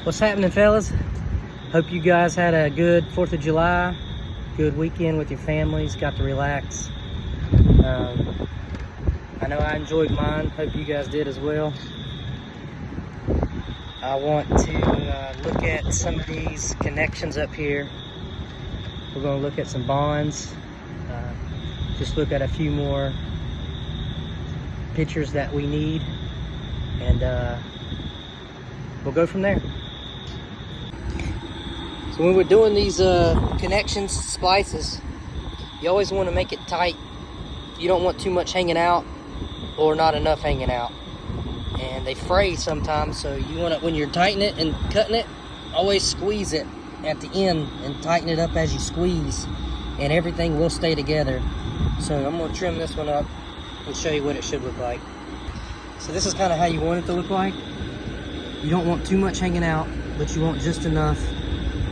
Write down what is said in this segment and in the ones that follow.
What's happening, fellas? Hope you guys had a good 4th of July, good weekend with your families, got to relax. I know I enjoyed mine. Hope you guys did as well. I want to look at some of these connections up here. We're going to look at some bonds, just look at a few more pictures that we need, and we'll go from there. So when we're doing these connections, splices, you always want to make it tight. You don't want too much hanging out or not enough hanging out. And they fray sometimes, so you want to, when you're tightening it and cutting it, always squeeze it at the end and tighten it up as you squeeze, and everything will stay together. So I'm going to trim this one up and show you what it should look like. So this is kind of how you want it to look like. You don't want too much hanging out, but you want just enough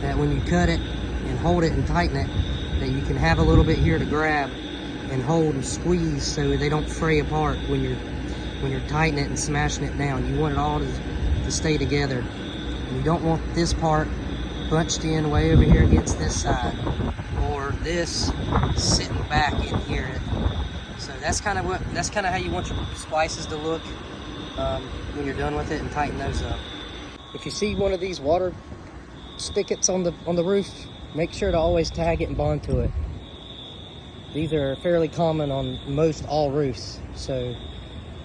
that when you cut it and hold it and tighten it, that you can have a little bit here to grab and hold and squeeze so they don't fray apart when you're tightening it and smashing it down. You want it all to stay together. And you don't want this part bunched in way over here against this side, or this sitting back in here. So that's kind of how you want your splices to look when you're done with it, and tighten those up. If you see one of these water spigots on the roof, make sure to always tag it and bond to it. These are fairly common on most all roofs, so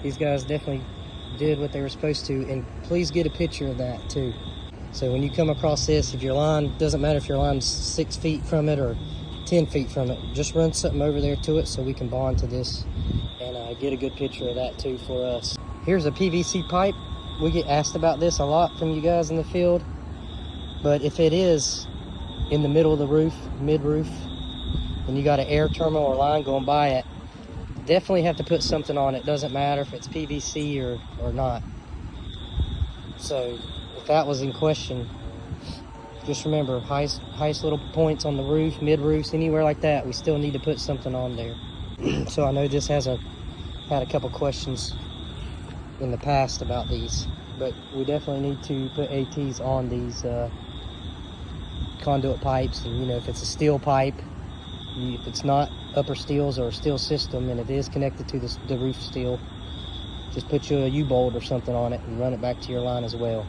these guys definitely did what they were supposed to. And please get a picture of that too. So when you come across this, if your line, doesn't matter if your line's 6 feet from it or 10 feet from it, just run something over there to it so we can bond to this and get a good picture of that too for us. Here's a PVC pipe. We get asked about this a lot from you guys in the field, but if it is in the middle of the roof, mid-roof, and you got an air terminal or line going by it, definitely have to put something on it. Doesn't matter if it's PVC or not. So if that was in question, just remember, highest little points on the roof, mid-roofs, anywhere like that, we still need to put something on there. So I know this had a couple questions in the past about these, but we definitely need to put ATs on these conduit pipes. And you know, if it's a steel pipe, if it's not upper steels or a steel system and it is connected to the roof steel, just put you a U-bolt or something on it and run it back to your line as well.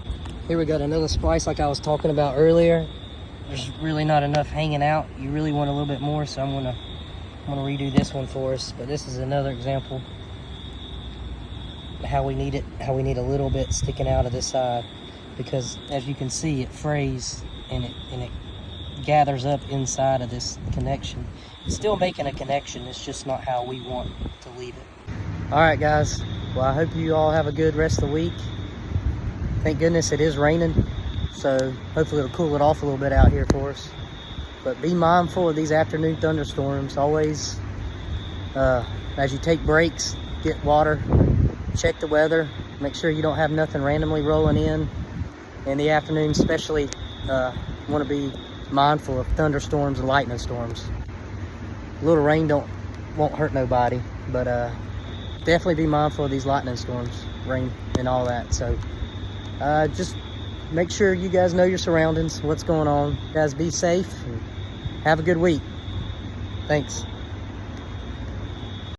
Here we got another splice like I was talking about earlier. There's really not enough hanging out. You really want a little bit more, so I'm gonna redo this one for us. But this is another example of how we need it, how we need a little bit sticking out of this side, because as you can see, it frays and it gathers up inside of this connection. It's still making a connection, it's just not how we want to leave it. All right, guys, well, I hope you all have a good rest of the week. Thank goodness it is raining, so hopefully it'll cool it off a little bit out here for us. But be mindful of these afternoon thunderstorms. Always, as you take breaks, get water, check the weather, make sure you don't have nothing randomly rolling in the afternoon. Especially want to be mindful of thunderstorms and lightning storms. A little rain won't hurt nobody, but definitely be mindful of these lightning storms, rain and all that. So just make sure you guys know your surroundings, what's going on. Guys, be safe and have a good week. Thanks.